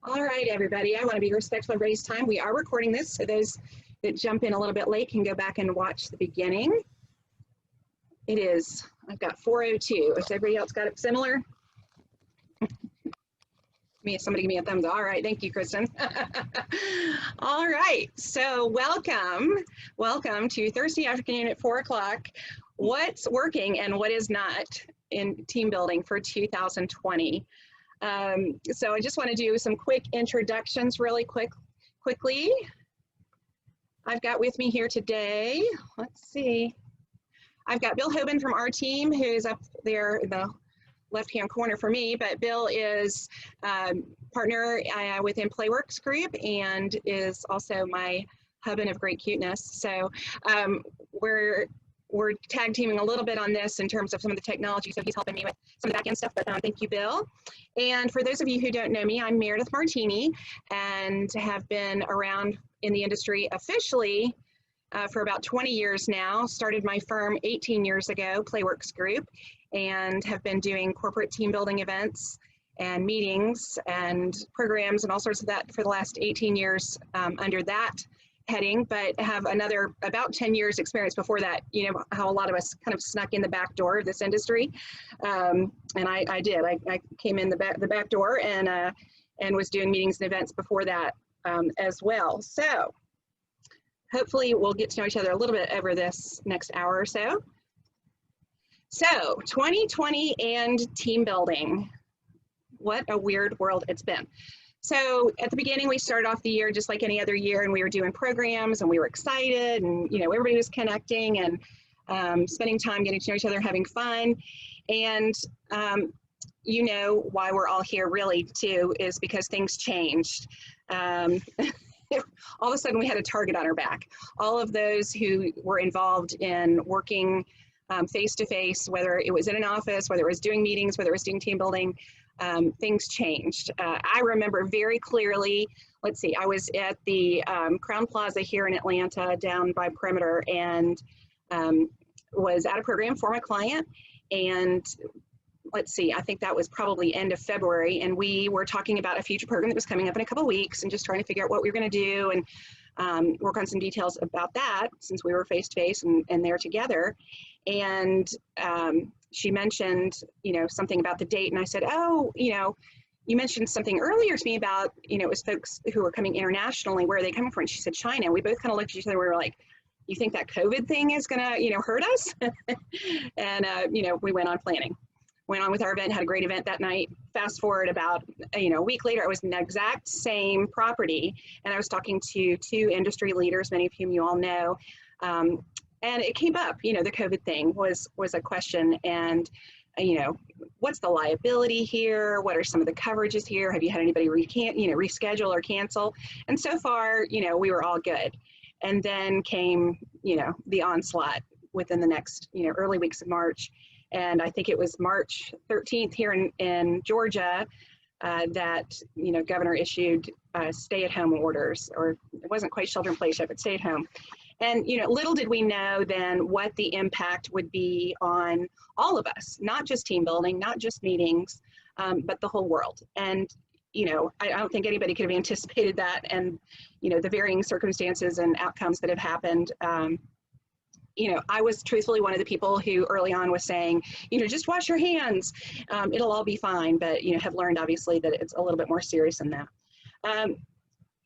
All right, everybody. I want to be respectful of everybody's time. We are recording this, so those that jump in a little bit late can go back and watch the beginning. It is, I've got 4:02. Has everybody else got it similar? Somebody give me a thumbs up. All right, thank you, Kristen. All right, so welcome to Thursday afternoon at 4 o'clock. What's working and what is not in team building for 2020? So I just want to do some quick introductions really quickly. I've got with me here today, let's see, I've got Bill Hoban from our team, who's up there in the left-hand corner for me, but Bill is partner within PlayWorks Group and is also my husband of great cuteness. So we're tag teaming a little bit on this in terms of some of the technology, so he's helping me with some of the back end stuff, but thank you, Bill. And for those of you who don't know me, I'm Meredith Martini and have been around in the industry officially for about 20 years now. Started my firm 18 years ago, PlayWorks Group, and have been doing corporate team building events and meetings and programs and all sorts of that for the last 18 years under that heading, but have another about 10 years experience before that. You know how a lot of us kind of snuck in the back door of this industry, and I did. I came in the back door and was doing meetings and events before that as well. So hopefully we'll get to know each other a little bit over this next hour or so. So 2020 and team building. What a weird world it's been. So at the beginning, we started off the year just like any other year, and we were doing programs and we were excited, and everybody was connecting and spending time getting to know each other, having fun. And you know why we're all here really too is because things changed. All of a sudden we had a target on our back. All of those who were involved in working face-to-face, whether it was in an office, whether it was doing meetings, whether it was doing team building, things changed. I remember very clearly, let's see, I was at the Crown Plaza here in Atlanta down by Perimeter and was at a program for my client. And let's see, I think that was probably end of February. And we were talking about a future program that was coming up in a couple of weeks and just trying to figure out what we were going to do and work on some details about that since we were face-to-face and there together. And she mentioned, something about the date, and I said, oh, you mentioned something earlier to me about, it was folks who were coming internationally. Where are they coming from? And she said, China. We both kind of looked at each other. We were like, you think that COVID thing is gonna, hurt us? And, we went on planning. Went on with our event, had a great event that night. Fast forward about, a week later, I was in the exact same property, and I was talking to two industry leaders, many of whom you all know. And it came up, the COVID thing was a question, and what's the liability here? What are some of the coverages here? Have you had anybody reschedule or cancel? And so far, we were all good. And then came, the onslaught within the next, early weeks of March. And I think it was March 13th here in Georgia that, governor issued stay-at-home orders, or it wasn't quite shelter-in-place yet, but stay-at-home. And, little did we know then what the impact would be on all of us, not just team building, not just meetings, but the whole world. And, I don't think anybody could have anticipated that. And, the varying circumstances and outcomes that have happened. I was truthfully one of the people who early on was saying, just wash your hands. It'll all be fine. But, have learned obviously that it's a little bit more serious than that.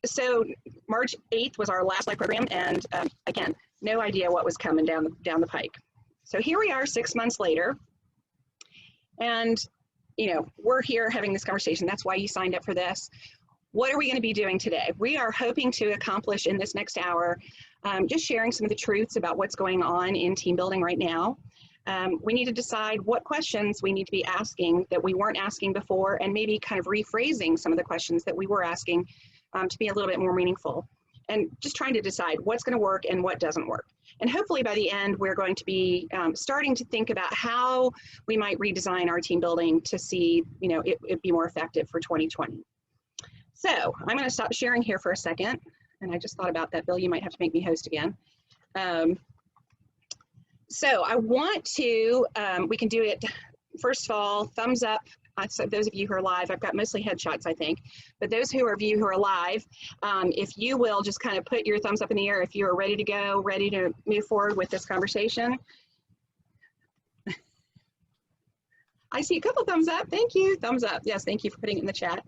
So March 8th was our last live program, and again, no idea what was coming down the pike. So here we are 6 months later, and we're here having this conversation. That's why you signed up for this. What are we going to be doing today? We are hoping to accomplish in this next hour just sharing some of the truths about what's going on in team building right now. We need to decide what questions we need to be asking that we weren't asking before, and maybe kind of rephrasing some of the questions that we were asking to be a little bit more meaningful, and just trying to decide what's going to work and what doesn't work. And hopefully by the end, we're going to be starting to think about how we might redesign our team building to see, it be more effective for 2020. So I'm going to stop sharing here for a second. And I just thought about that, Bill, you might have to make me host again. So I want to, we can do it first of all, thumbs up. So those of you who are live, I've got mostly headshots, I think, but those who are of you who are live, if you will just kind of put your thumbs up in the air if you are ready to go, ready to move forward with this conversation. I see a couple thumbs up. Thank you. Thumbs up. Yes, thank you for putting it in the chat.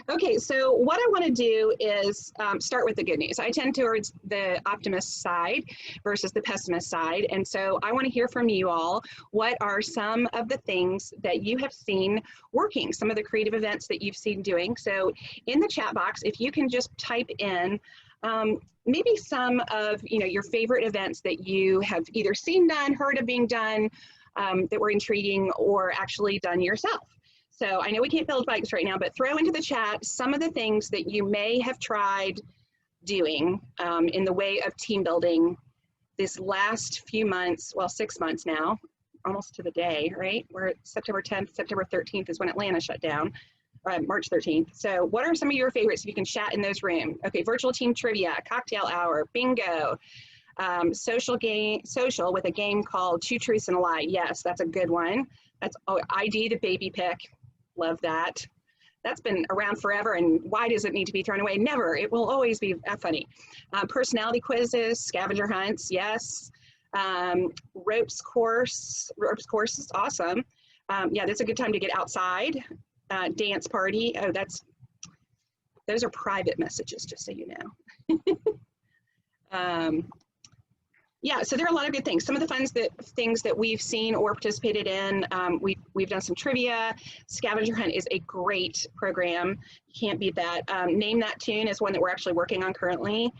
Okay, so what I want to do is start with the good news. I tend towards the optimist side versus the pessimist side. And so I want to hear from you all. What are some of the things that you have seen working, some of the creative events that you've seen doing? So in the chat box, if you can just type in maybe some of your favorite events that you have either seen done, heard of being done, that were intriguing, or actually done yourself. So I know we can't build bikes right now, but throw into the chat some of the things that you may have tried doing in the way of team building this last few months, well, 6 months now, almost to the day, right? We're at September 10th, September 13th is when Atlanta shut down, March 13th. So what are some of your favorites if you can chat in those rooms? Okay, virtual team trivia, cocktail hour, bingo, social with a game called Two Truths and a Lie. Yes, that's a good one. That's ID the baby pick. Love that. That's been around forever, and why does it need to be thrown away? Never. It will always be funny. Personality quizzes, scavenger hunts. Yes. Ropes course is awesome. Yeah, that's a good time to get outside. Dance party. Oh, those are private messages, just so you know. Yeah, so there are a lot of good things. Some of the things that we've seen or participated in, we've done some trivia. Scavenger Hunt is a great program. You can't beat that. Name That Tune is one that we're actually working on currently,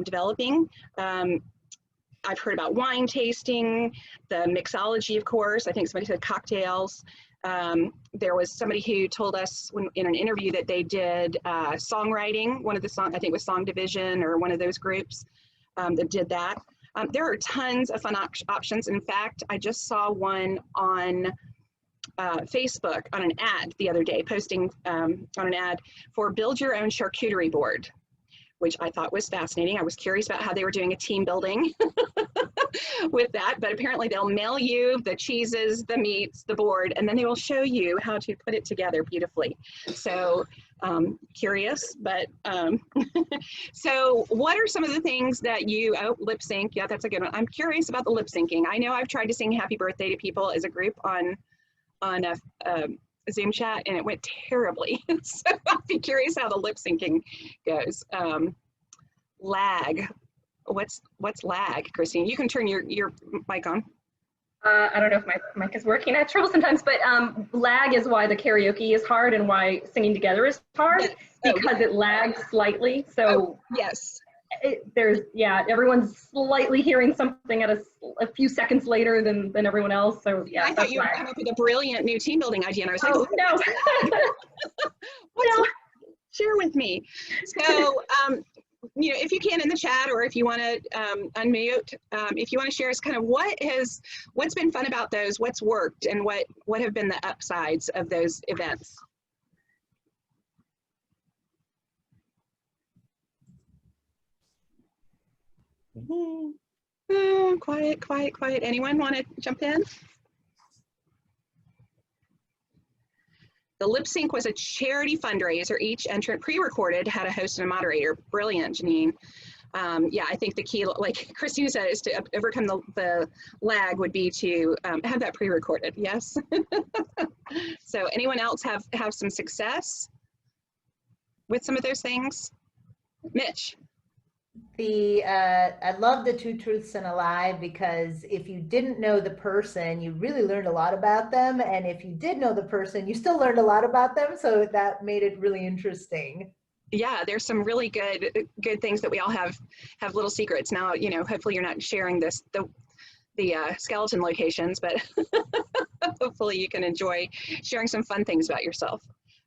developing. I've heard about wine tasting, the mixology, of course. I think somebody said cocktails. There was somebody who told us in an interview that they did songwriting. One of the songs, I think it was Song Division or one of those groups that did that. There are tons of fun options. In fact, I just saw one on Facebook on an ad the other day, posting on an ad for build your own charcuterie board, which I thought was fascinating. I was curious about how they were doing a team building with that, but apparently they'll mail you the cheeses, the meats, the board, and then they will show you how to put it together beautifully. So curious, but so what are some of the things that you, lip sync, yeah, that's a good one. I'm curious about the lip syncing. I know I've tried to sing happy birthday to people as a group on a Zoom chat, and it went terribly. So I'll be curious how the lip syncing goes. Lag, what's lag, Christine? You can turn your mic on. I don't know if my mic is working. I have trouble sometimes, but lag is why the karaoke is hard and why singing together is hard, because it lags slightly. So yes, everyone's slightly hearing something at a few seconds later than everyone else. So yeah, I thought you came up with a brilliant new team building idea, and I was like, oh no, no. Share with me. So if you can in the chat, or if you want to unmute, if you want to share us kind of what's been fun about those, what's worked, and what have been the upsides of those events. Quiet. Anyone want to jump in? The lip sync was a charity fundraiser. Each entrant pre-recorded, had a host and a moderator. Brilliant, Janine. Yeah, I think the key, like Christine said, is to overcome the lag would be to have that pre-recorded. Yes. So anyone else have some success with some of those things? Mitch. I love the Two Truths and a Lie, because if you didn't know the person, you really learned a lot about them, and if you did know the person, you still learned a lot about them, so that made it really interesting. Yeah, there's some really good things that we all have little secrets. Now, hopefully you're not sharing the skeleton locations, but hopefully you can enjoy sharing some fun things about yourself.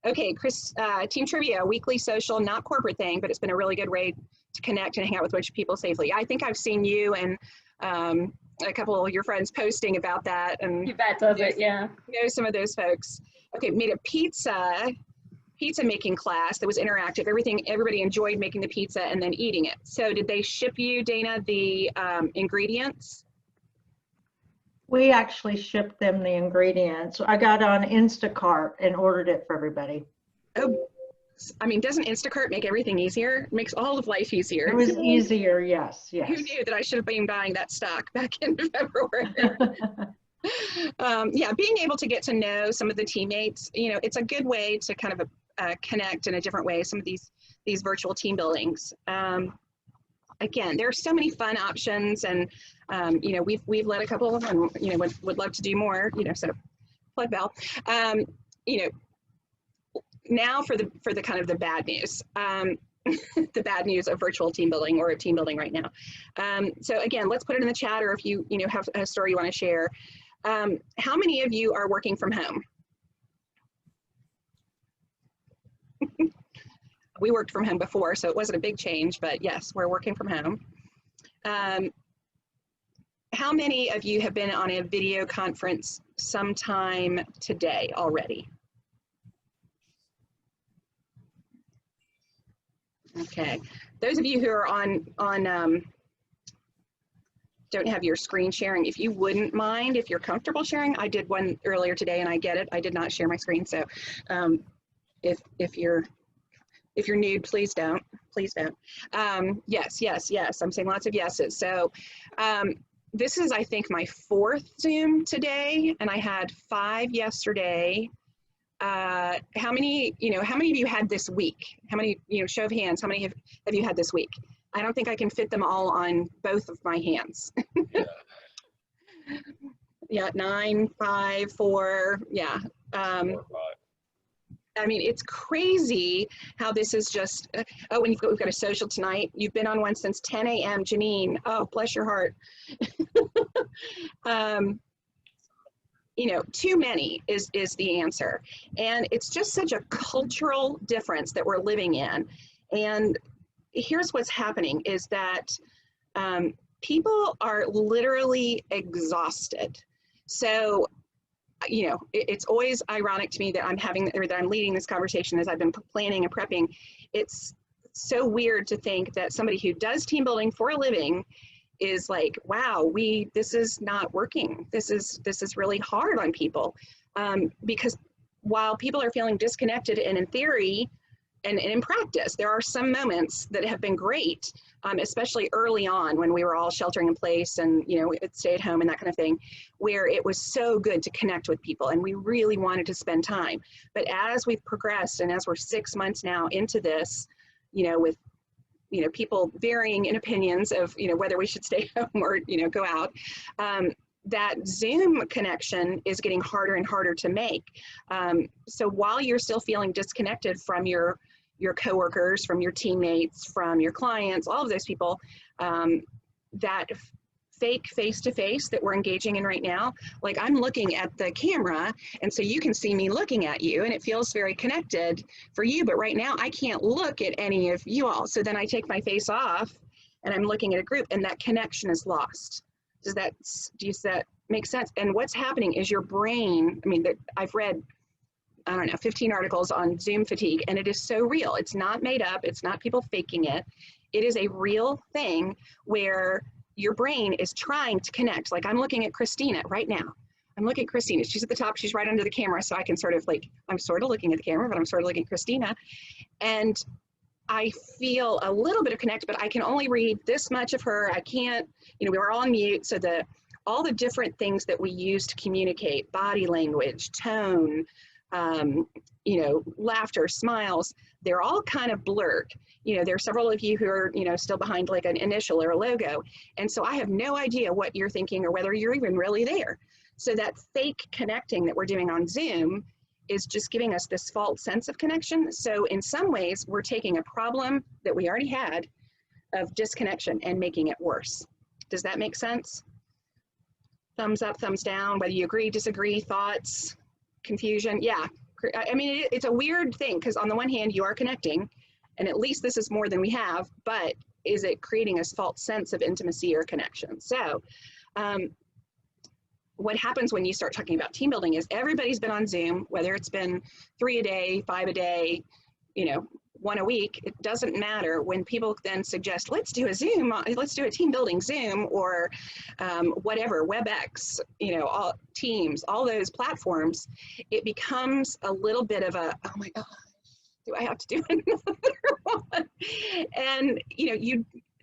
Okay, Chris, Team Trivia, weekly social, not corporate thing, but it's been a really good way to connect and hang out with a bunch of people safely. I think I've seen you and a couple of your friends posting about that. And you bet, does it, yeah. Know some of those folks. Okay, made a pizza making class that was interactive. Everybody enjoyed making the pizza and then eating it. So did they ship you, Dana, the ingredients? We actually shipped them the ingredients. I got on Instacart and ordered it for everybody. Oh, I mean, doesn't Instacart make everything easier? It makes all of life easier. It was easier, yes, yes. Who knew that I should have been buying that stock back in February? Yeah, being able to get to know some of the teammates, you know, it's a good way to kind of connect in a different way. Some of these virtual team buildings. Again, there are so many fun options, and you know, we've led a couple of them. You know, would love to do more. You know, so plug bell. You know, now for the kind of the bad news. The bad news of virtual team building or team building right now. So again, let's put it in the chat, or if you know have a story you want to share. How many of you are working from home? We worked from home before, so it wasn't a big change, but yes, we're working from home. How many of you have been on a video conference sometime today already? Okay, those of you who are on don't have your screen sharing, if you wouldn't mind, if you're comfortable sharing, I did one earlier today and I get it. I did not share my screen, so if you're nude, please don't. Please don't. Yes, yes, yes. I'm saying lots of yeses. So this is, I think, my 4th Zoom today, and I had 5 yesterday. How many of you had this week? How many, show of hands, how many have you had this week? I don't think I can fit them all on both of my hands. Yeah, 9, 5, 4, yeah. 4 or 5. I mean, it's crazy how this is just, oh, and we've got a social tonight. You've been on one since 10 a.m., Janine. Oh, bless your heart. Too many is the answer. And it's just such a cultural difference that we're living in. And here's what's happening is that people are literally exhausted. So, it's always ironic to me that I'm leading this conversation as I've been planning and prepping. It's so weird to think that somebody who does team building for a living is like, wow, this is not working. This is really hard on people, because while people are feeling disconnected, and in theory and in practice, there are some moments that have been great, especially early on when we were all sheltering in place and stay at home and that kind of thing, where it was so good to connect with people and we really wanted to spend time. But as we've progressed and as we're 6 months now into this, with people varying in opinions of whether we should stay home or go out, that Zoom connection is getting harder and harder to make. So while you're still feeling disconnected from your coworkers, from your teammates, from your clients, all of those people, that fake face-to-face that we're engaging in right now, like I'm looking at the camera and so you can see me looking at you and it feels very connected for you, but right now I can't look at any of you all. So then I take my face off and I'm looking at a group and that connection is lost. Does that make sense? And what's happening is your brain, I've read, 15 articles on Zoom fatigue, and it is so real. It's not made up. It's not people faking it. It is a real thing where your brain is trying to connect. Like I'm looking at Christina right now. I'm looking at Christina. She's at the top. She's right under the camera. So I can I'm sort of looking at the camera, but I'm sort of looking at Christina. And I feel a little bit of connect, but I can only read this much of her. I can't, we were all on mute. So all the different things that we use to communicate, body language, tone, laughter, smiles, they're all kind of blurred. There are several of you who are, still behind like an initial or a logo. And so I have no idea what you're thinking or whether you're even really there. So that fake connecting that we're doing on Zoom is just giving us this false sense of connection. So in some ways, we're taking a problem that we already had of disconnection and making it worse. Does that make sense? Thumbs up, thumbs down, whether you agree, disagree, thoughts, confusion. Yeah, it's a weird thing because on the one hand, you are connecting and at least this is more than we have, but is it creating a false sense of intimacy or connection? So what happens when you start talking about team building is everybody's been on Zoom, whether it's been 3 a day, 5 a day, one a week, it doesn't matter. When people then suggest, let's do a Zoom, let's do a team building Zoom, or whatever, WebEx, all Teams, all those platforms, it becomes a little bit of a, oh my God, do I have to do another one? And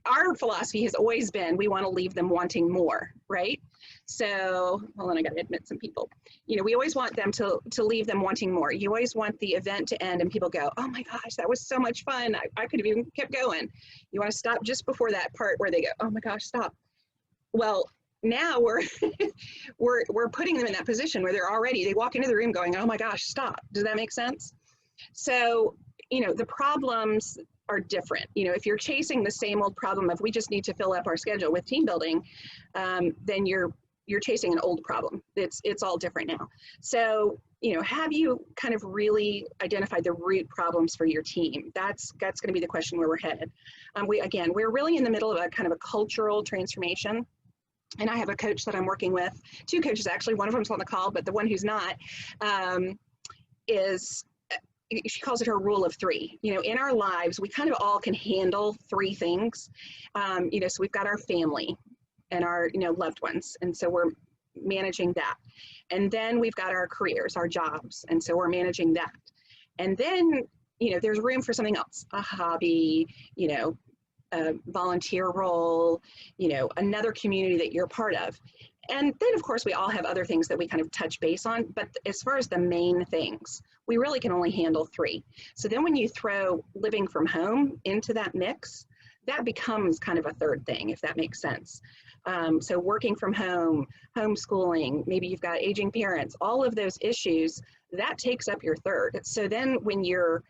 our philosophy has always been, we want to leave them wanting more, right? So, hold on, I got to admit some people. We always want them to leave them wanting more. You always want the event to end and people go, oh my gosh, that was so much fun. I could have even kept going. You want to stop just before that part where they go, oh my gosh, stop. Well, now we're we're putting them in that position where they walk into the room going, oh my gosh, stop. Does that make sense? So, the problems are different. If you're chasing the same old problem of we just need to fill up our schedule with team building, then you're chasing an old problem. It's all different now. So, have you kind of really identified the root problems for your team? That's going to be the question where we're headed. We're really in the middle of a kind of a cultural transformation. And I have a coach that I'm working with, two coaches actually, one of them's on the call, but the one who's not, she calls it her rule of three. In our lives, we kind of all can handle three things. So we've got our family and our, loved ones. And so we're managing that. And then we've got our careers, our jobs. And so we're managing that. And then, there's room for something else, a hobby, a volunteer role, another community that you're part of. And then, of course, we all have other things that we kind of touch base on. But as far as the main things, we really can only handle three. So then when you throw living from home into that mix, that becomes kind of a third thing, if that makes sense. So working from home, homeschooling, maybe you've got aging parents, all of those issues, that takes up your third. So then when you're,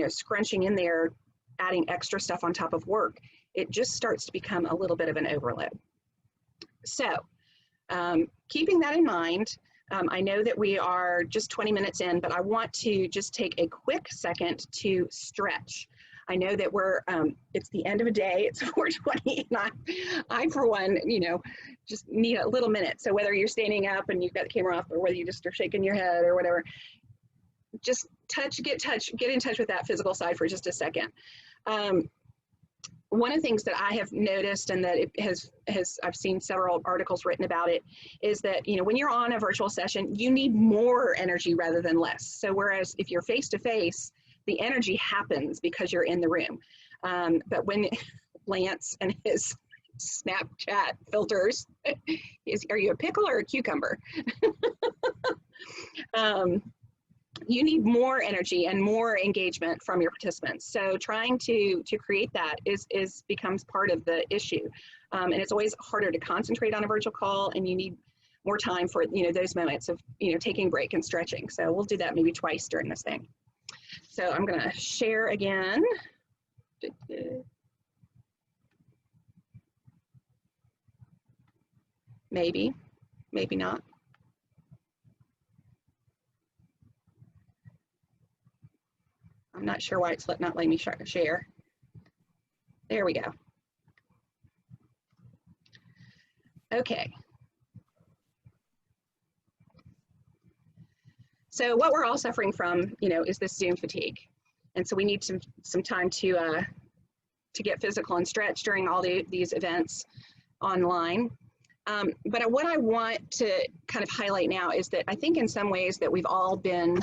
scrunching in there, adding extra stuff on top of work, it just starts to become a little bit of an overload. So keeping that in mind, I know that we are just 20 minutes in, but I want to just take a quick second to stretch. I know that it's the end of a day, it's 4:20, and I for one, just need a little minute. So whether you're standing up and you've got the camera off, or whether you just are shaking your head or whatever, just get in touch with that physical side for just a second. One of the things that I have noticed, and that it has I've seen several articles written about it, is that, when you're on a virtual session, you need more energy rather than less. So whereas if you're face to face, the energy happens because you're in the room. But when Lance and his Snapchat filters, are you a pickle or a cucumber? You need more energy and more engagement from your participants. So trying to create that becomes part of the issue. And it's always harder to concentrate on a virtual call, and you need more time for, those moments of, taking a break and stretching. So we'll do that maybe twice during this thing. So I'm gonna share again. Maybe not. I'm not sure why it's not letting me share. There we go. Okay. So what we're all suffering from, is this Zoom fatigue. And so we need some time to get physical and stretch during all these events online. But what I want to kind of highlight now is that I think in some ways that we've all been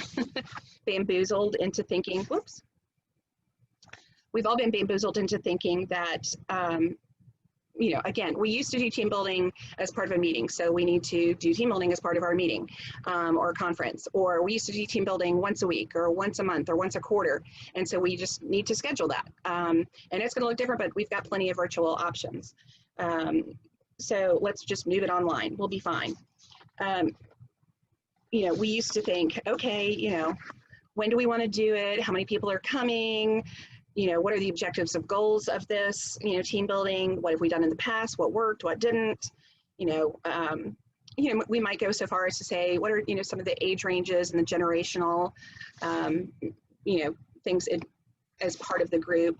bamboozled into thinking, we've all been bamboozled into thinking that, again, we used to do team building as part of a meeting. So we need to do team building as part of our meeting or conference, or we used to do team building once a week or once a month or once a quarter. And so we just need to schedule that. And it's going to look different, but we've got plenty of virtual options. So let's just move it online. We'll be fine. We used to think, okay, when do we want to do it? How many people are coming? What are the objectives of goals of this, team building? What have we done in the past? What worked? What didn't? We might go so far as to say, what are, some of the age ranges and the generational, things as part of the group?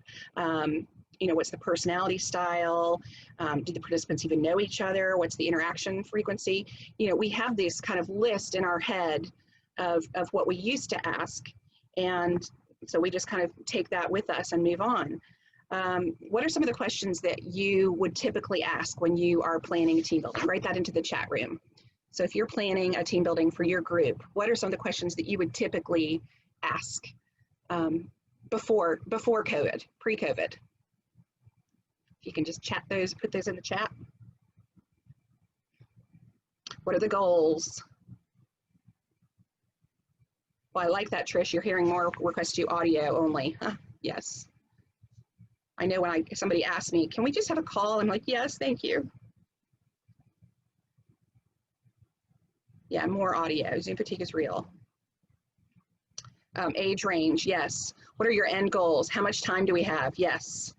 What's the personality style? Do the participants even know each other? What's the interaction frequency? We have this kind of list in our head of what we used to ask. And So we just kind of take that with us and move on. What are some of the questions that you would typically ask when you are planning a team building? Write that into the chat room. So if you're planning a team building for your group, what are some of the questions that you would typically ask before COVID, pre-COVID? If you can just chat those, put those in the chat. What are the goals? Well, I like that, Trish. You're hearing more requests to audio only. Huh, yes. I know when somebody asks me, can we just have a call? I'm like, yes, thank you. Yeah, more audio. Zoom fatigue is real. Age range, yes. What are your end goals? How much time do we have? Yes.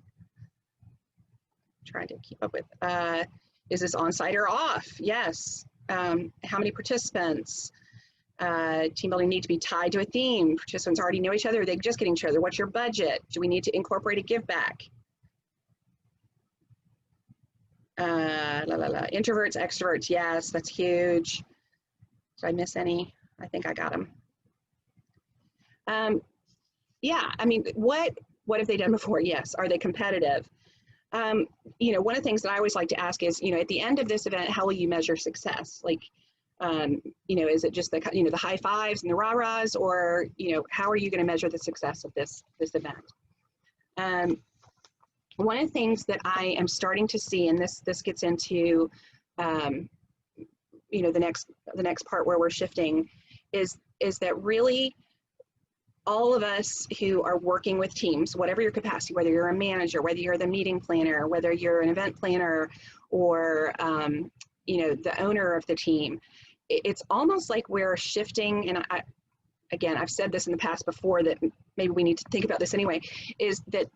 Trying to keep up with. Is this on-site or off? Yes. How many participants? Team building need to be tied to a theme. Participants already know each other. Or they just getting each other. What's your budget? Do we need to incorporate a give back? Introverts, extroverts, yes, that's huge. Did I miss any? I think I got them. Yeah, I mean, what have they done before? Yes. Are they competitive? You know, one of the things that I always like to ask is, you know, at the end of this event, how will you measure success? Like, you know, is it just the, you know, the high fives and the rah-rahs, or, you know, how are you going to measure the success of this event? One of the things that I am starting to see, and this gets into, you know, the next part where we're shifting, is that really all of us who are working with teams, whatever your capacity, whether you're a manager, whether you're the meeting planner, whether you're an event planner, or you know, the owner of the team, it's almost like we're shifting. And again, I've said this in the past before, that maybe we need to think about this anyway, is that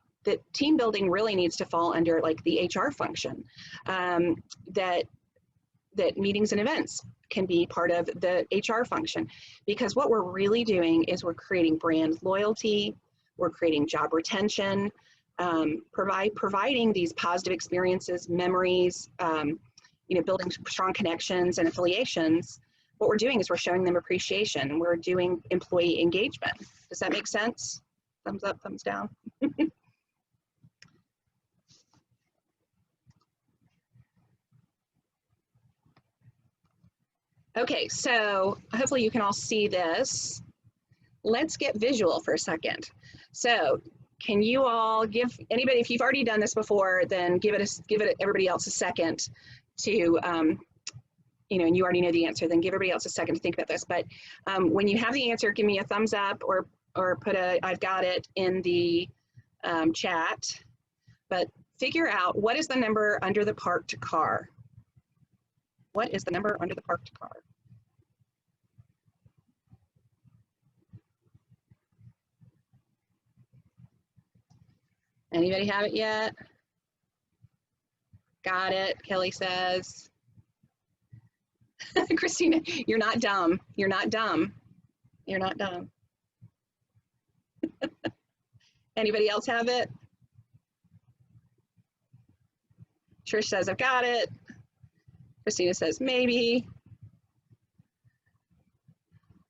team building really needs to fall under like the HR function, that meetings and events can be part of the HR function, because what we're really doing is we're creating brand loyalty, we're creating job retention, providing these positive experiences, memories, you know, building strong connections and affiliations. What we're doing is we're showing them appreciation. We're doing employee engagement. Does that make sense? Thumbs up, thumbs down. Okay, so hopefully you can all see this. Let's get visual for a second. So can you all give anybody, if you've already done this before, then give it everybody else a second to, you know, and you already know the answer, then give everybody else a second to think about this. But when you have the answer, give me a thumbs up, or put a I've got it in the chat. But figure out, what is the number under the parked car? What is the number under the parked car? Anybody have it yet? Got it, Kelly says. Christina, you're not dumb. You're not dumb. You're not dumb. Anybody else have it? Trish says, I've got it. Christina says, maybe.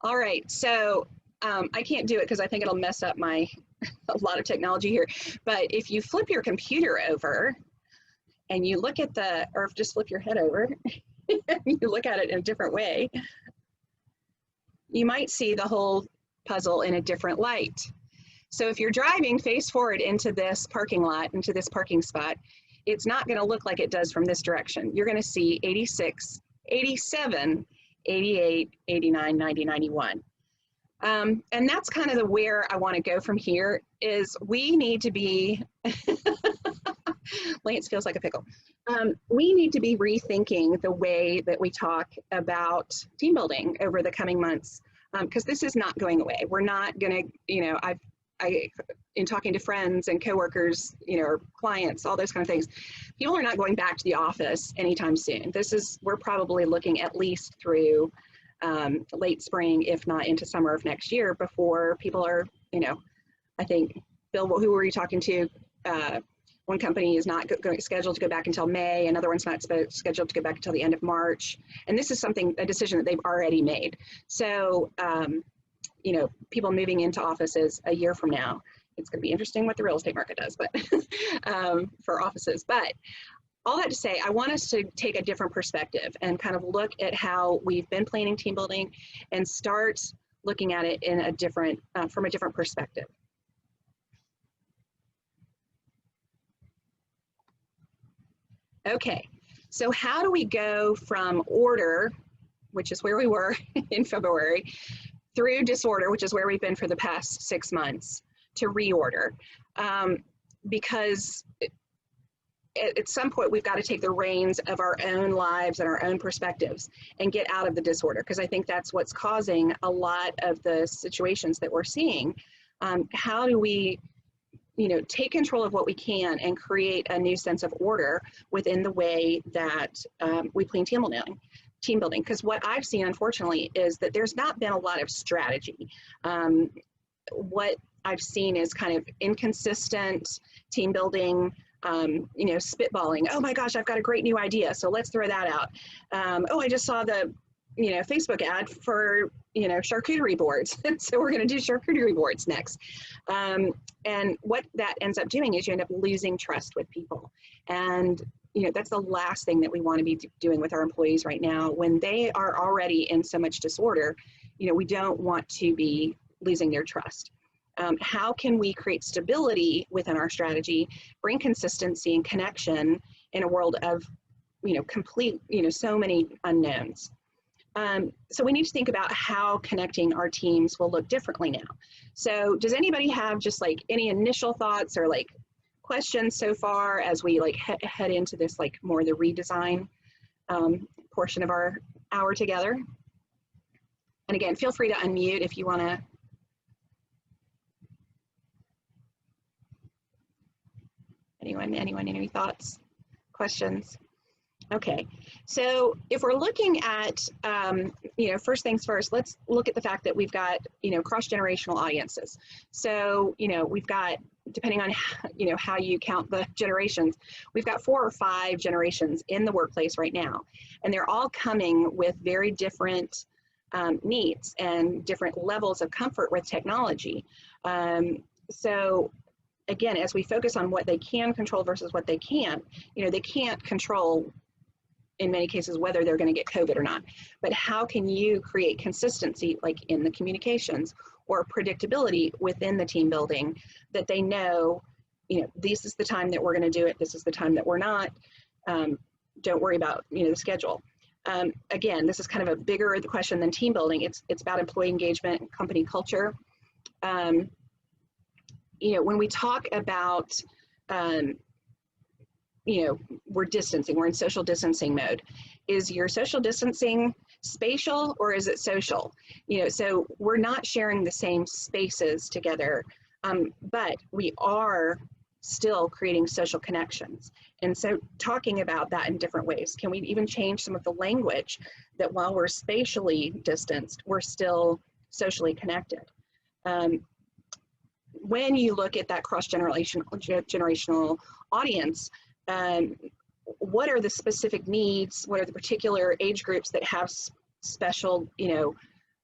All right, so I can't do it because I think it'll mess up my, a lot of technology here. But if you flip your computer over and you look at the, or just flip your head over, you look at it in a different way, you might see the whole puzzle in a different light. So if you're driving face forward into this parking lot, into this parking spot, it's not going to look like it does from this direction. You're going to see 86, 87, 88, 89, 90, 91. And that's kind of where I want to go from here, is we need to be, Lance feels like a pickle. We need to be rethinking the way that we talk about team building over the coming months, because this is not going away. We're not going to, you know, in talking to friends and coworkers, you know, or clients, all those kind of things, people are not going back to the office anytime soon. We're probably looking at least through late spring, if not into summer of next year, before people are, you know, I think, Bill, who were you talking to? One company is not scheduled to go back until May, another one's not scheduled to go back until the end of March. And this is a decision that they've already made. So, you know, people moving into offices a year from now. It's going to be interesting what the real estate market does, but for offices. But all that to say, I want us to take a different perspective and kind of look at how we've been planning team building and start looking at it in a different, from a different perspective. Okay, so how do we go from order, which is where we were in February, through disorder, which is where we've been for the past 6 months, to reorder? Because at some point we've got to take the reins of our own lives and our own perspectives and get out of the disorder, because I think that's what's causing a lot of the situations that we're seeing. How do we, you know, take control of what we can and create a new sense of order within the way that we plan team building? Because what I've seen, unfortunately, is that there's not been a lot of strategy. What I've seen is kind of inconsistent team building, you know, spitballing. Oh my gosh, I've got a great new idea, so let's throw that out. Oh, I just saw the, you know, Facebook ad for, you know, charcuterie boards. So we're going to do charcuterie boards next. And what that ends up doing is you end up losing trust with people. And, you know, that's the last thing that we want to be doing with our employees right now. When they are already in so much disorder, you know, we don't want to be losing their trust. How can we create stability within our strategy, bring consistency and connection in a world of, you know, complete, you know, so many unknowns? So we need to think about how connecting our teams will look differently now. So does anybody have just like any initial thoughts or like questions so far as we like head into this like more the redesign portion of our hour together? And again, feel free to unmute if you want to. Anyone, any thoughts, questions? Okay, so if we're looking at, you know, first things first, let's look at the fact that we've got, you know, cross-generational audiences. So, you know, we've got, depending on, you know, how you count the generations, we've got 4 or 5 generations in the workplace right now, and they're all coming with very different needs and different levels of comfort with technology. So again, as we focus on what they can control versus what they can't, you know, they can't control in many cases whether they're going to get COVID or not, but how can you create consistency like in the communications or predictability within the team building that they know, you know, this is the time that we're going to do it, this is the time that we're not, don't worry about, you know, the schedule. Again, this is kind of a bigger question than team building. It's about employee engagement and company culture. You know, when we talk about, you know, we're distancing, we're in social distancing mode. Is your social distancing spatial or is it social? You know, so we're not sharing the same spaces together, but we are still creating social connections. And so talking about that in different ways, can we even change some of the language that while we're spatially distanced, we're still socially connected? When you look at that cross-generational audience, what are the specific needs? What are the particular age groups that have special, you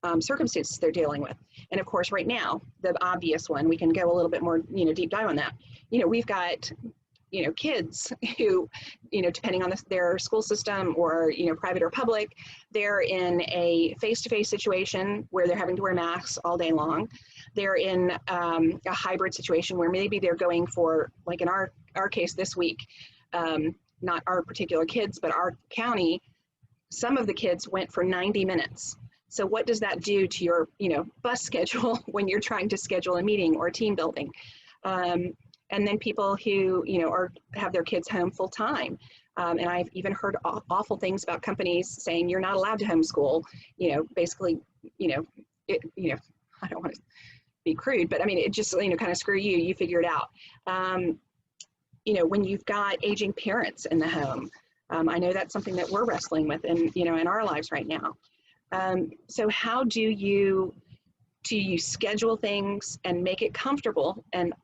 know, circumstances they're dealing with? And of course, right now, the obvious one, we can go a little bit more, you know, deep dive on that. You know, we've got, you know, kids who, you know, depending on their school system or, you know, private or public, they're in a face-to-face situation where they're having to wear masks all day long. They're in a hybrid situation where maybe they're going for, like in our case this week, not our particular kids, but our county, some of the kids went for 90 minutes. So what does that do to your, you know, bus schedule when you're trying to schedule a meeting or team building? And then people who, you know, have their kids home full time. And I've even heard awful things about companies saying you're not allowed to homeschool, you know, basically, you know, I don't want to be crude, but I mean, it just, you know, kind of screw you, you figure it out. You know, when you've got aging parents in the home, I know that's something that we're wrestling with in, you know, in our lives right now. So how do you schedule things and make it comfortable and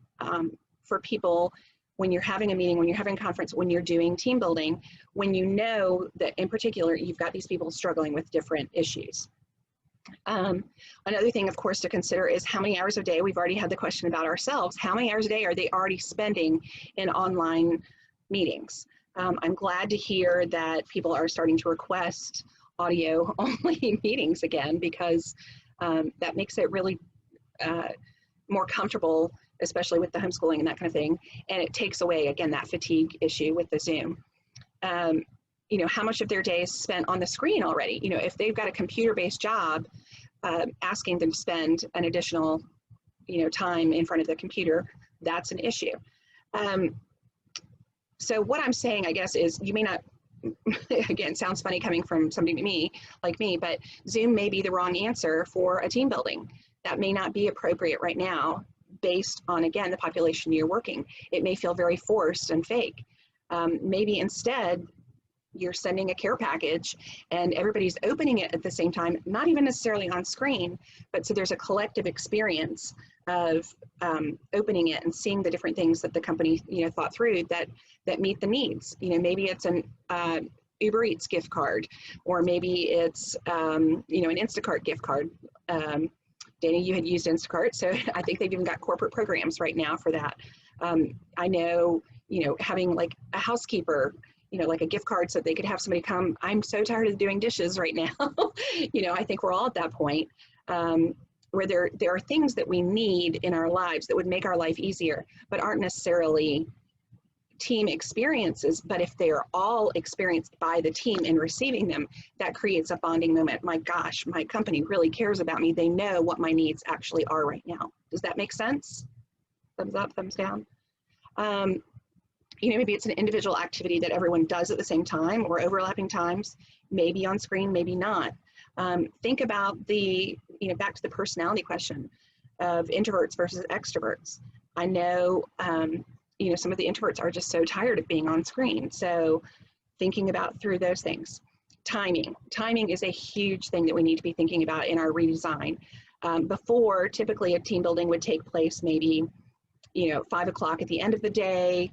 for people when you're having a meeting, when you're having a conference, when you're doing team building, when you know that in particular, you've got these people struggling with different issues? Another thing, of course, to consider is how many hours a day. We've already had the question about ourselves. How many hours a day are they already spending in online meetings? I'm glad to hear that people are starting to request audio only meetings again, because that makes it really more comfortable, especially with the homeschooling and that kind of thing. And it takes away, again, that fatigue issue with the Zoom. You know, how much of their day is spent on the screen already? You know, if they've got a computer-based job, asking them to spend an additional, you know, time in front of the computer, that's an issue. So what I'm saying, I guess, is you may not, again, it sounds funny coming from somebody like me, but Zoom may be the wrong answer for a team building. That may not be appropriate right now based on, again, the population you're working. It may feel very forced and fake. Maybe instead, you're sending a care package and everybody's opening it at the same time, not even necessarily on screen, but so there's a collective experience of opening it and seeing the different things that the company, you know, thought through that meet the needs. You know, maybe it's an Uber Eats gift card, or maybe it's, you know, an Instacart gift card. Dana, you had used Instacart, so I think they've even got corporate programs right now for that. I know, you know, having like a housekeeper, you know, like a gift card so they could have somebody come. I'm so tired of doing dishes right now. You know, I think we're all at that point where there are things that we need in our lives that would make our life easier, but aren't necessarily team experiences. But if they are all experienced by the team in receiving them, that creates a bonding moment. My gosh, my company really cares about me. They know what my needs actually are right now. Does that make sense? Thumbs up, thumbs down. You know, maybe it's an individual activity that everyone does at the same time or overlapping times, maybe on screen, maybe not. Think about the, you know, back to the personality question of introverts versus extroverts. I know, you know, some of the introverts are just so tired of being on screen. So thinking about through those things. Timing is a huge thing that we need to be thinking about in our redesign. Before, typically a team building would take place maybe, you know, 5 o'clock at the end of the day,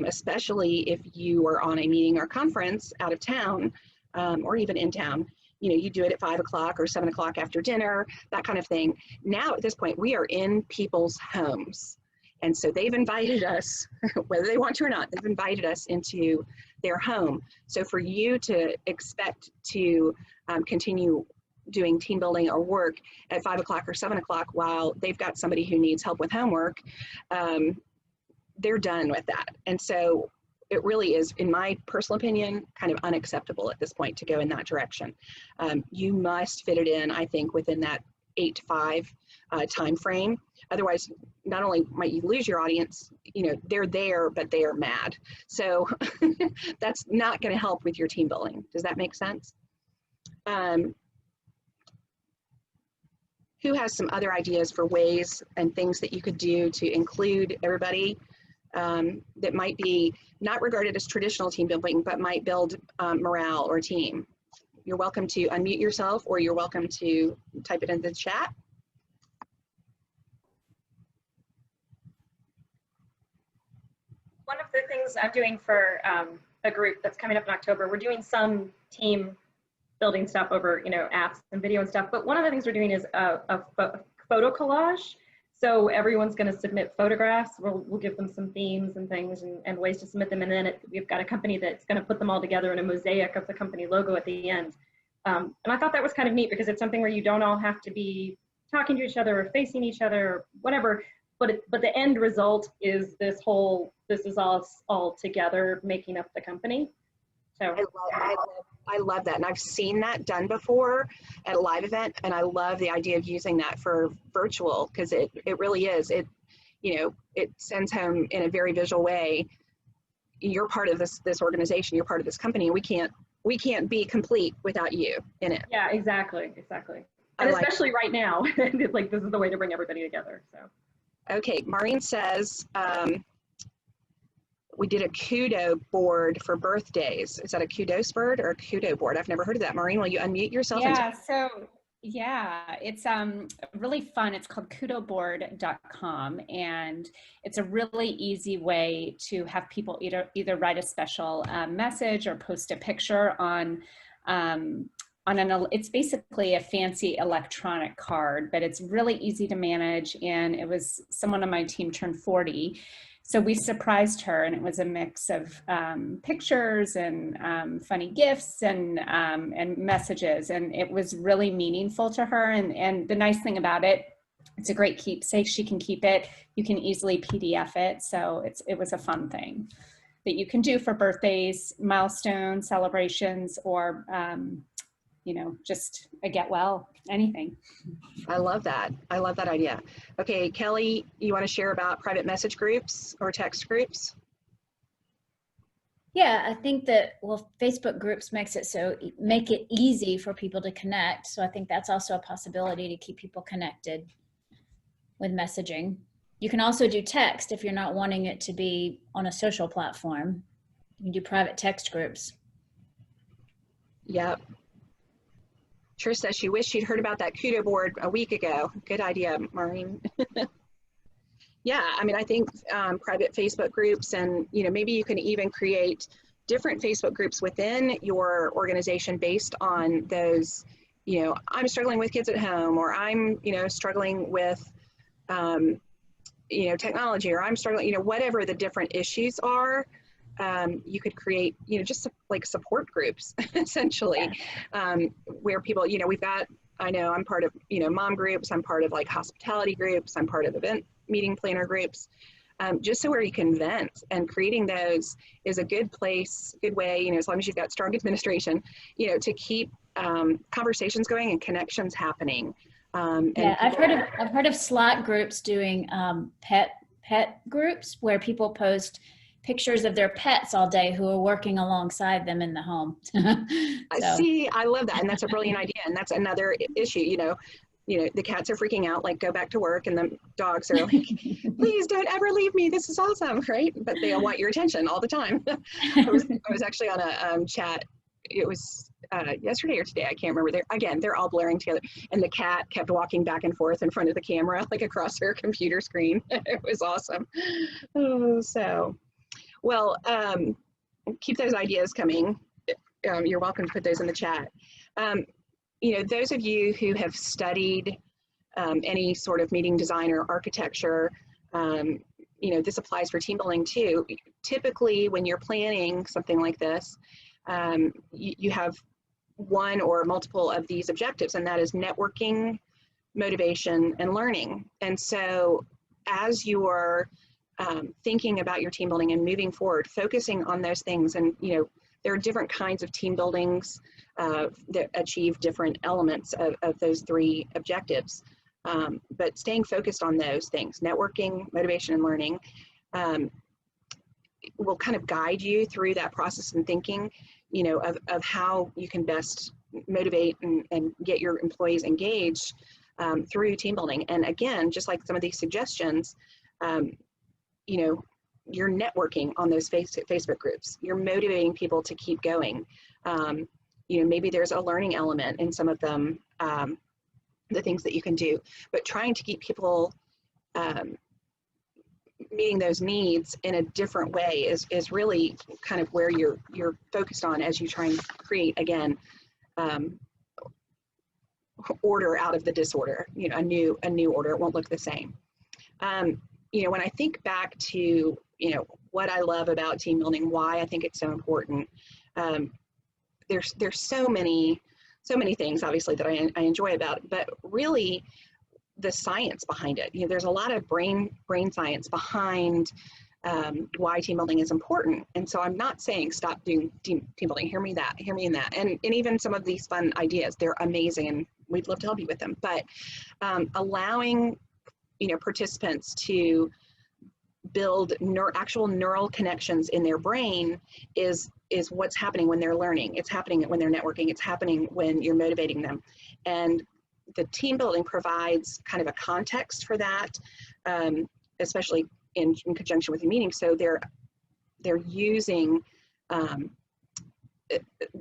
especially if you are on a meeting or conference out of town, or even in town. You know, you do it at 5 o'clock or 7 o'clock after dinner, that kind of thing. Now at this point, we are in people's homes. And so they've invited us, whether they want to or not, they've invited us into their home. So for you to expect to continue doing team building or work at 5 o'clock or 7 o'clock while they've got somebody who needs help with homework, they're done with that. And so it really is, in my personal opinion, kind of unacceptable at this point to go in that direction. You must fit it in, I think, within that 8 to 5 time frame. Otherwise, not only might you lose your audience, you know, they're there, but they are mad. So that's not going to help with your team building. Does that make sense? Who has some other ideas for ways and things that you could do to include everybody that might be not regarded as traditional team building, but might build morale or team? You're welcome to unmute yourself, or you're welcome to type it in the chat. One of the things I'm doing for a group that's coming up in October, we're doing some team building stuff over, you know, apps and video and stuff. But one of the things we're doing is a photo collage. So everyone's going to submit photographs. We'll give them some themes and things and ways to submit them. And then we've got a company that's going to put them all together in a mosaic of the company logo at the end. And I thought that was kind of neat because it's something where you don't all have to be talking to each other or facing each other or whatever. But the end result is this is all together making up the company. So I love that. And I've seen that done before at a live event. And I love the idea of using that for virtual, because it really is. It, you know, it sends home in a very visual way. You're part of this organization. You're part of this company. And we can't be complete without you in it. Yeah, exactly. And especially right now, it's like, this is the way to bring everybody together. So. Okay. Maureen says, we did a kudo board for birthdays. Is that a kudos board or a kudo board? I've never heard of that. Maureen, will you unmute yourself? Yeah, so yeah, it's really fun. It's called kudoboard.com, and it's a really easy way to have people either write a special message or post a picture on it's basically a fancy electronic card, but it's really easy to manage. And it was someone on my team turned 40. So we surprised her, and it was a mix of pictures and funny gifts and messages. And it was really meaningful to her. And the nice thing about it, it's a great keepsake. She can keep it. You can easily PDF it. So it was a fun thing that you can do for birthdays, milestone celebrations, or just a get well, anything. I love that. I love that idea. Okay, Kelly, you want to share about private message groups or text groups? Yeah, I think that, well, Facebook groups make it easy for people to connect. So I think that's also a possibility to keep people connected with messaging. You can also do text if you're not wanting it to be on a social platform. You can do private text groups. Yep. Trish says she wished she'd heard about that Kudo board a week ago. Good idea, Maureen. Yeah, I mean, I think private Facebook groups, and maybe you can even create different Facebook groups within your organization based on those, I'm struggling with kids at home, or I'm, struggling with, technology, or I'm struggling, whatever the different issues are. You could create, just like support groups, essentially, where people, I know I'm part of, mom groups, I'm part of like hospitality groups, I'm part of event meeting planner groups, just so where you can vent, and creating those is a good place, good way, as long as you've got strong administration, to keep conversations going and connections happening. Yeah, I've heard of Slack groups doing pet groups where people post pictures of their pets all day who are working alongside them in the home. See, I love that. And that's a brilliant idea. And that's another issue, the cats are freaking out, like, go back to work. And the dogs are like, please don't ever leave me. This is awesome, right? But they all want your attention all the time. I was actually on a chat. It was yesterday or today. I can't remember. They're all blurring together. And the cat kept walking back and forth in front of the camera, like across her computer screen. It was awesome. Well, keep those ideas coming. You're welcome to put those in the chat. Those of you who have studied any sort of meeting design or architecture, this applies for team building too. Typically, when you're planning something like this, you have one or multiple of these objectives, and that is networking, motivation, and learning. And so as you are thinking about your team building and moving forward, focusing on those things. And, there are different kinds of team buildings that achieve different elements of those three objectives. But staying focused on those things, networking, motivation, and learning, will kind of guide you through that process and thinking, of how you can best motivate and get your employees engaged through team building. And again, just like some of these suggestions, you're networking on those Facebook groups. You're motivating people to keep going. Maybe there's a learning element in some of them, the things that you can do, but trying to keep people meeting those needs in a different way is really kind of where you're focused on as you try and create, again, order out of the disorder, a new order. It won't look the same. When I think back to, what I love about team building, why I think it's so important, there's so many things, obviously, that I enjoy about it, but really the science behind it. There's a lot of brain science behind why team building is important. And so I'm not saying stop doing team building. Hear me in that. And even some of these fun ideas, they're amazing, and we'd love to help you with them. But allowing participants to build actual neural connections in their brain is what's happening when they're learning. It's happening when they're networking. It's happening when you're motivating them. And the team building provides kind of a context for that, especially in conjunction with the meeting. So they're using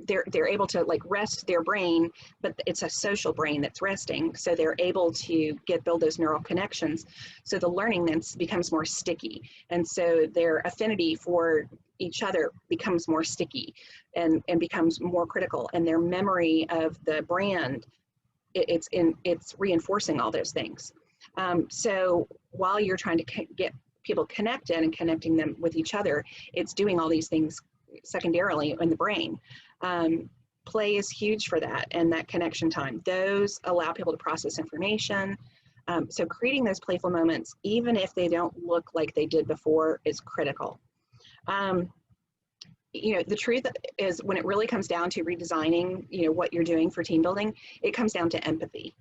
they're able to like rest their brain, but it's a social brain that's resting. So they're able to build those neural connections. So the learning then becomes more sticky. And so their affinity for each other becomes more sticky and becomes more critical. And their memory of the brand, it's reinforcing all those things. So while you're trying to get people connected and connecting them with each other, it's doing all these things secondarily in the brain. Play is huge for that, and that connection time. Those allow people to process information. So creating those playful moments, even if they don't look like they did before, is critical. You know, the truth is, when it really comes down to redesigning, you know, what you're doing for team building, it comes down to empathy.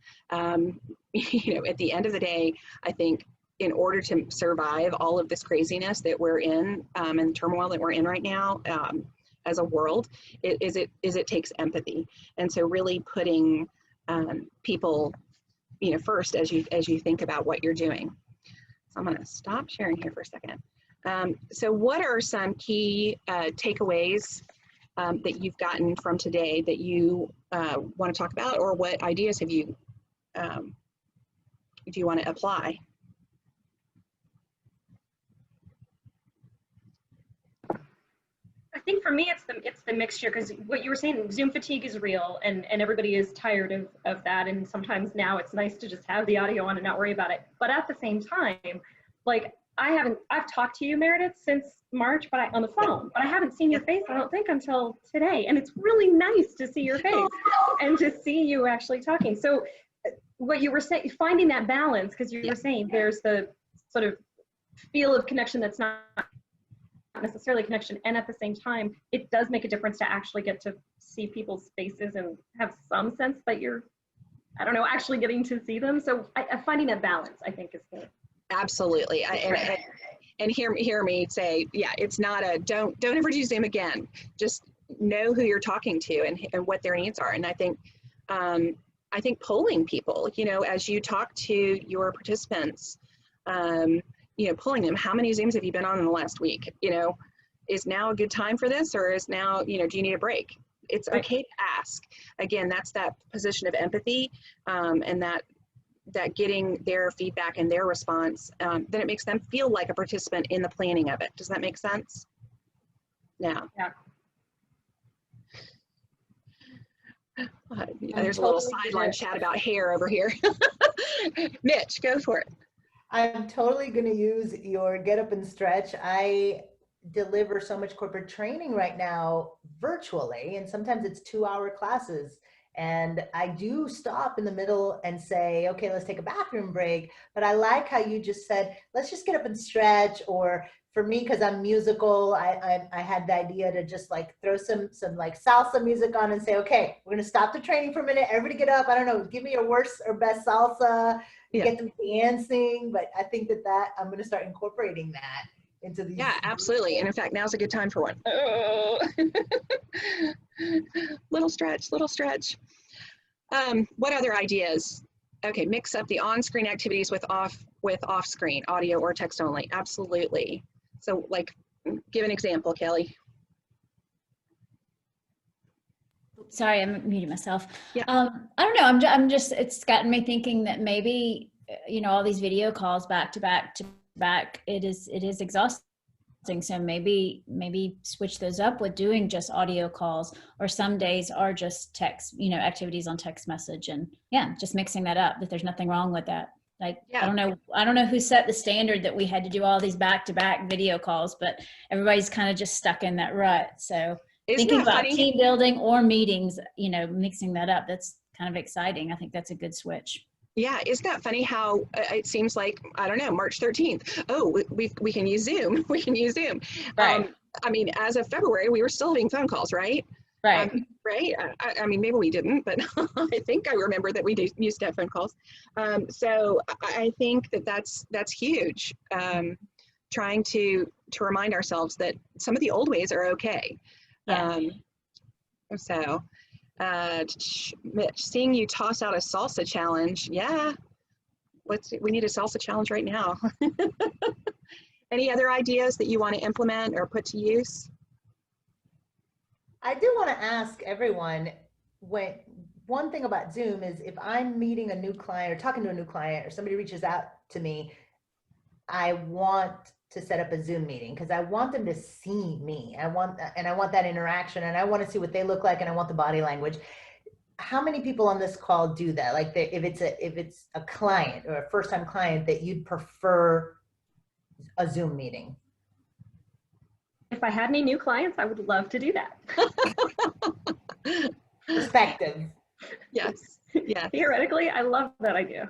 You know, at the end of the day, I think in order to survive all of this craziness that we're in, and the turmoil that we're in right now, as a world, it takes empathy. And so really putting people, you know, first as you think about what you're doing. So I'm going to stop sharing here for a second. So what are some key takeaways that you've gotten from today that you want to talk about, or what ideas have you do you want to apply? I think for me, it's the mixture, because what you were saying, Zoom fatigue is real, and everybody is tired of that. And sometimes now it's nice to just have the audio on and not worry about it. But at the same time, like I've talked to you, Meredith, since March, but on the phone, but I haven't seen your face, I don't think, until today. And it's really nice to see your face and to see you actually talking. So what you were saying, finding that balance, because you were saying there's the sort of feel of connection that's not necessarily connection, and at the same time it does make a difference to actually get to see people's faces and have some sense that you're, I don't know, actually getting to see them. So finding that balance, I think, is the absolutely. And hear me say, yeah, it's not a don't ever do Zoom again. Just know who you're talking to and what their needs are. And I think polling people, you know, as you talk to your participants, you know, pulling them, how many Zooms have you been on in the last week? You know, is now a good time for this, or is now, you know, do you need a break? It's okay to ask. Again, that's that position of empathy, and that getting their feedback and their response, then it makes them feel like a participant in the planning of it. Does that make sense? Yeah. There's a little sideline chat about hair over here. Mitch, go for it. I'm totally going to use your get up and stretch. I deliver so much corporate training right now virtually, and sometimes it's 2-hour classes. And I do stop in the middle and say, okay, let's take a bathroom break. But I like how you just said, let's just get up and stretch. Or for me, because I'm musical, I had the idea to just like throw some like salsa music on and say, okay, we're going to stop the training for a minute. Everybody get up. I don't know, give me your worst or best salsa. Get them dancing. But I think that I'm going to start incorporating that into these. Yeah, absolutely. And in fact, now's a good time for one. Oh. Little stretch. What other ideas? Okay, mix up the on-screen activities with off-screen, audio or text only. Absolutely. So like, give an example, Kelly. Sorry, I'm muting myself. Yeah. I don't know. I'm just, it's gotten me thinking that maybe, you know, all these video calls back to back, it is exhausting. So maybe switch those up with doing just audio calls, or some days are just text, you know, activities on text message, and yeah, just mixing that up. That there's nothing wrong with that. Like, yeah. I don't know who set the standard that we had to do all these back-to-back video calls, but everybody's kind of just stuck in that rut. So thinking about team building or meetings, you know, mixing that up, that's kind of exciting. I think that's a good switch. Yeah, isn't that funny how it seems like, I don't know, March 13th, oh, we can use Zoom, we can use Zoom. Right. I mean, as of February, we were still having phone calls, right? Right. Right? I mean, maybe we didn't, but I think I remember that we used to have phone calls. So I think that's huge. Trying to remind ourselves that some of the old ways are okay. Yeah. Mitch, seeing you toss out a salsa challenge. Yeah, we need a salsa challenge right now. Any other ideas that you want to implement or put to use? I do want to ask everyone, one thing about Zoom is if I'm meeting a new client or talking to a new client or somebody reaches out to me, I want to set up a Zoom meeting because I want them to see me. I want that interaction, and I want to see what they look like, and I want the body language. How many people on this call do that? Like if it's a client or a first-time client that you'd prefer a Zoom meeting? If I had any new clients, I would love to do that. Perspective. Yes. Yeah. Theoretically, I love that idea.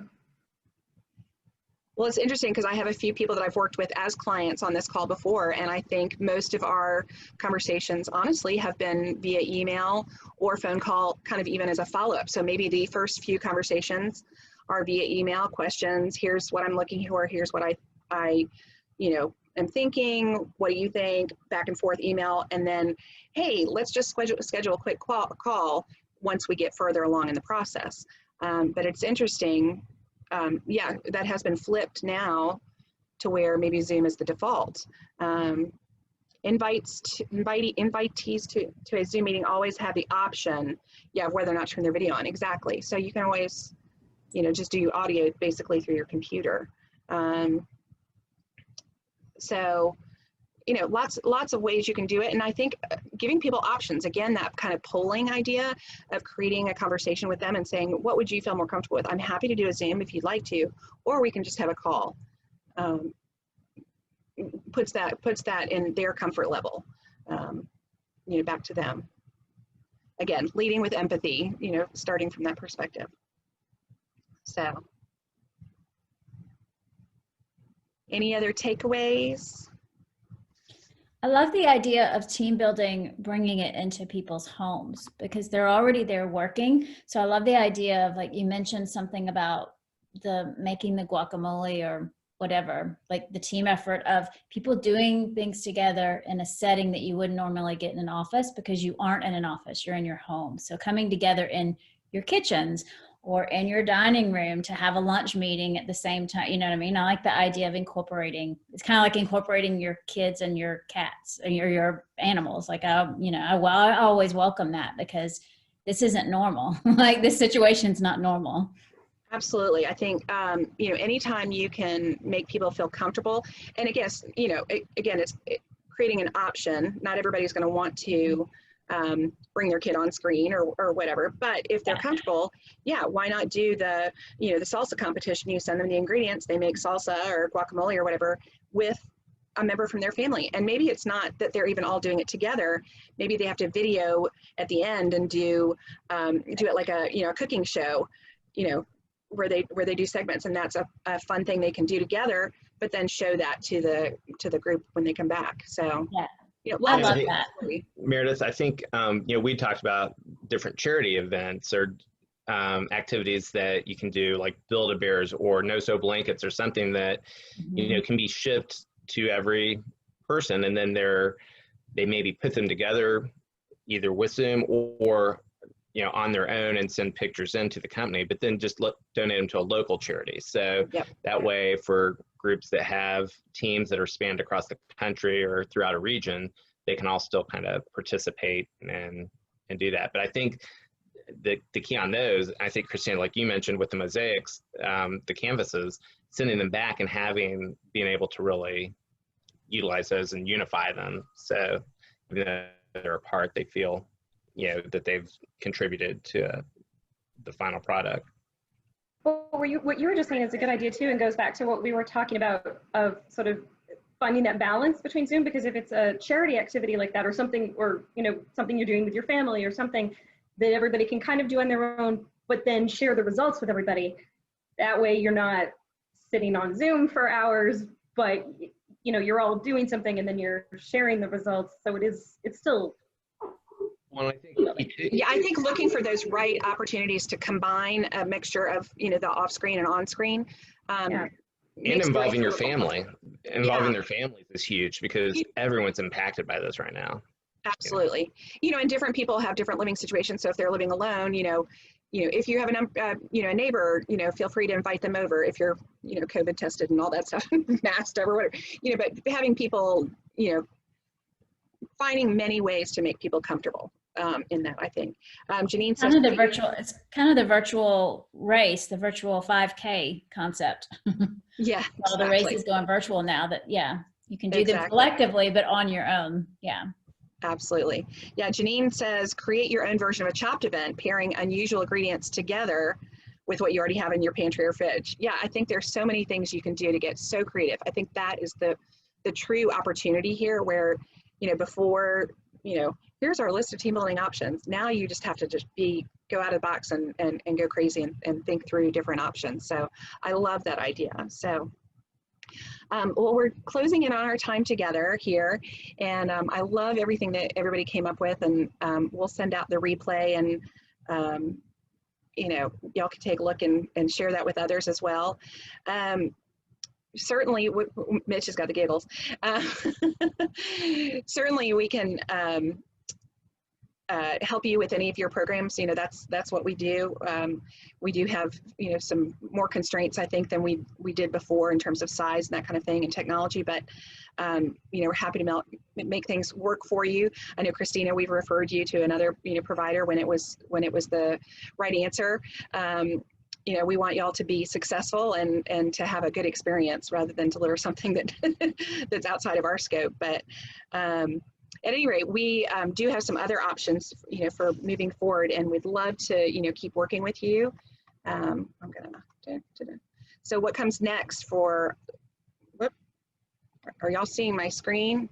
Well, it's interesting because I have a few people that I've worked with as clients on this call before, and I think most of our conversations, honestly, have been via email or phone call, kind of even as a follow-up. So maybe the first few conversations are via email questions. Here's what I'm looking for. Here's what I am thinking. What do you think? Back and forth email, and then, hey, let's just schedule a quick call once we get further along in the process. But it's interesting. Yeah, that has been flipped now to where maybe Zoom is the default. Invitees to a Zoom meeting always have the option, of whether or not to turn their video on. Exactly. So you can always, just do audio basically through your computer. So, lots of ways you can do it. And I think giving people options, again, that kind of polling idea of creating a conversation with them and saying, what would you feel more comfortable with? I'm happy to do a Zoom if you'd like to, or we can just have a call. Puts that in their comfort level, back to them. Again, leading with empathy, starting from that perspective. So, any other takeaways? I love the idea of team building, bringing it into people's homes because they're already there working. So I love the idea of, like you mentioned something about making the guacamole or whatever, like the team effort of people doing things together in a setting that you wouldn't normally get in an office because you aren't in an office, you're in your home. So coming together in your kitchens or in your dining room to have a lunch meeting at the same time, you know what I mean? I like the idea of incorporating, it's kind of like incorporating your kids and your cats and your animals. Like, I always welcome that because this isn't normal. Like this situation's not normal. Absolutely. I think, anytime you can make people feel comfortable, and I guess, again, it's creating an option. Not everybody's going to want to bring their kid on screen or whatever, but if they're comfortable, why not do the salsa competition? You send them the ingredients, they make salsa or guacamole or whatever with a member from their family. And maybe it's not that they're even all doing it together. Maybe they have to video at the end and do it like a cooking show, where they do segments, and that's a fun thing they can do together, but then show that to the group when they come back. So I love that. Meredith, I think we talked about different charity events or activities that you can do, like Build-A-Bears or No-Sew blankets or something that can be shipped to every person, and then they maybe put them together either with Zoom or on their own and send pictures into the company, but then just donate them to a local charity. So that way, for groups that have teams that are spanned across the country or throughout a region, they can all still kind of participate and do that. But I think the key on those, I think, Christina, like you mentioned with the mosaics, the canvases, sending them back and being able to really utilize those and unify them. So even though they're apart, they feel that they've contributed to the final product. Well, what you were just saying is a good idea too, and goes back to what we were talking about of sort of finding that balance between Zoom, because if it's a charity activity like that or something, or something you're doing with your family or something that everybody can kind of do on their own, but then share the results with everybody, that way you're not sitting on Zoom for hours, but you're all doing something and then you're sharing the results. So it's still. Well, I think looking for those right opportunities to combine a mixture of the off-screen and on-screen, and involving your family, their families is huge because everyone's impacted by this right now. Absolutely, and different people have different living situations. So if they're living alone, if you have a neighbor, feel free to invite them over if you're COVID tested and all that stuff, masked or whatever. But having people, finding many ways to make people comfortable. in that, I think. Janine says, Kind of the virtual, it's kind of the virtual race, the virtual 5K concept. yeah, All the exactly. races going virtual now that, yeah, you can do them Exactly. collectively, but on your own. Yeah. Absolutely. Yeah, Janine says, create your own version of a Chopped event, pairing unusual ingredients together with what you already have in your pantry or fridge. Yeah, I think there's so many things you can do to get so creative. I think that is the true opportunity here where, before, here's our list of team building options. Now you just have to go out of the box and go crazy and think through different options. So I love that idea. So well, we're closing in on our time together here, and I love everything that everybody came up with, and we'll send out the replay, and y'all can take a look and share that with others as well. Certainly, Mitch has got the giggles. Certainly, we can help you with any of your programs. That's what we do. We do have some more constraints, I think, than we did before in terms of size and that kind of thing and technology, but we're happy to make things work for you. I know, Christina, we've referred you to another provider when it was the right answer. We want y'all to be successful and to have a good experience rather than deliver something that that's outside of our scope. But at any rate, we do have some other options, for moving forward, and we'd love to, keep working with you. I'm gonna. So what comes next for? Whoop, are y'all seeing my screen?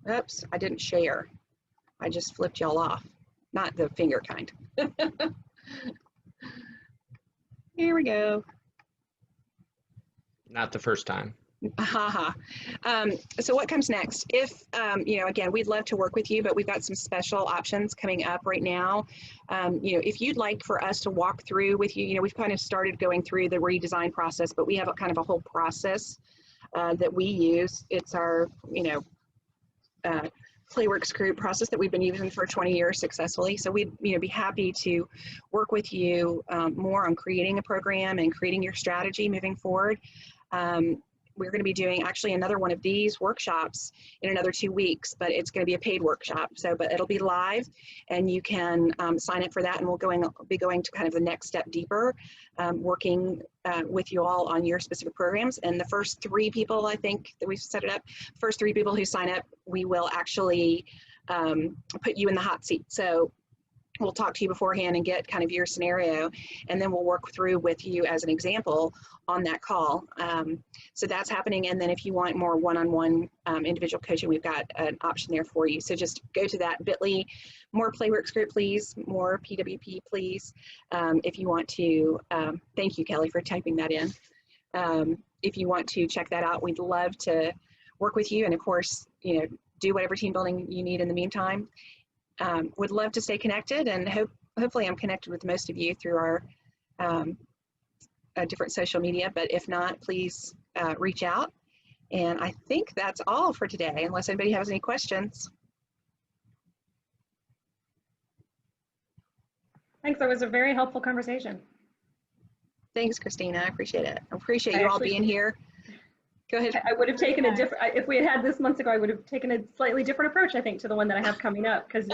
Oops, I didn't share. I just flipped y'all off, not the finger kind. Here we go. Not the first time. So what comes next? If, again, we'd love to work with you, but we've got some special options coming up right now. If you'd like for us to walk through with you, we've kind of started going through the redesign process, but we have a kind of a whole process that we use. It's our, PlayWorks Group process that we've been using for 20 years successfully. So we'd be happy to work with you more on creating a program and creating your strategy moving forward. We're going to be doing actually another one of these workshops in another 2 weeks, but it's going to be a paid workshop. But it'll be live, and you can sign up for that, and we'll be going to kind of the next step deeper, working with you all on your specific programs. And the first 3 people, I think, that we've set it up, first 3 people who sign up, we will actually put you in the hot seat. So we'll talk to you beforehand and get kind of your scenario, and then we'll work through with you as an example on that call. So that's happening. And then if you want more one-on-one individual coaching, we've got an option there for you. So just go to that bit.ly, more PlayWorks Group, please, more PWP, please. If you want to, thank you, Kelly, for typing that in. If you want to check that out, we'd love to work with you. And of course, do whatever team building you need in the meantime. Would love to stay connected, and hopefully I'm connected with most of you through our different social media, but if not, please reach out. And I think that's all for today, unless anybody has any questions. Thanks, that was a very helpful conversation. Thanks, Christina, I appreciate it. I appreciate you all being here. Go ahead. I would have taken a different, if we had this months ago, I would have taken a slightly different approach, I think, to the one that I have coming up, because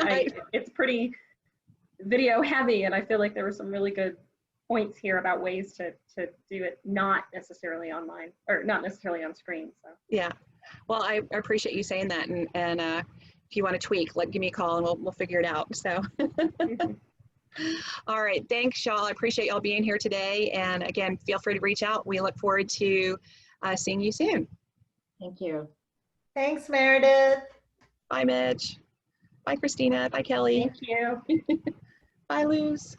it's pretty video heavy, and I feel like there were some really good points here about ways to do it not necessarily online, or not necessarily on screen. So yeah, well, I appreciate you saying that, and if you want to tweak, give me a call and we'll figure it out. So all right, thanks y'all. I appreciate y'all being here today, and again, feel free to reach out. We look forward to seeing you soon. Thank you. Thanks, Meredith. Bye, Mitch. Bye, Christina. Bye, Kelly. thank you. Bye, Luz.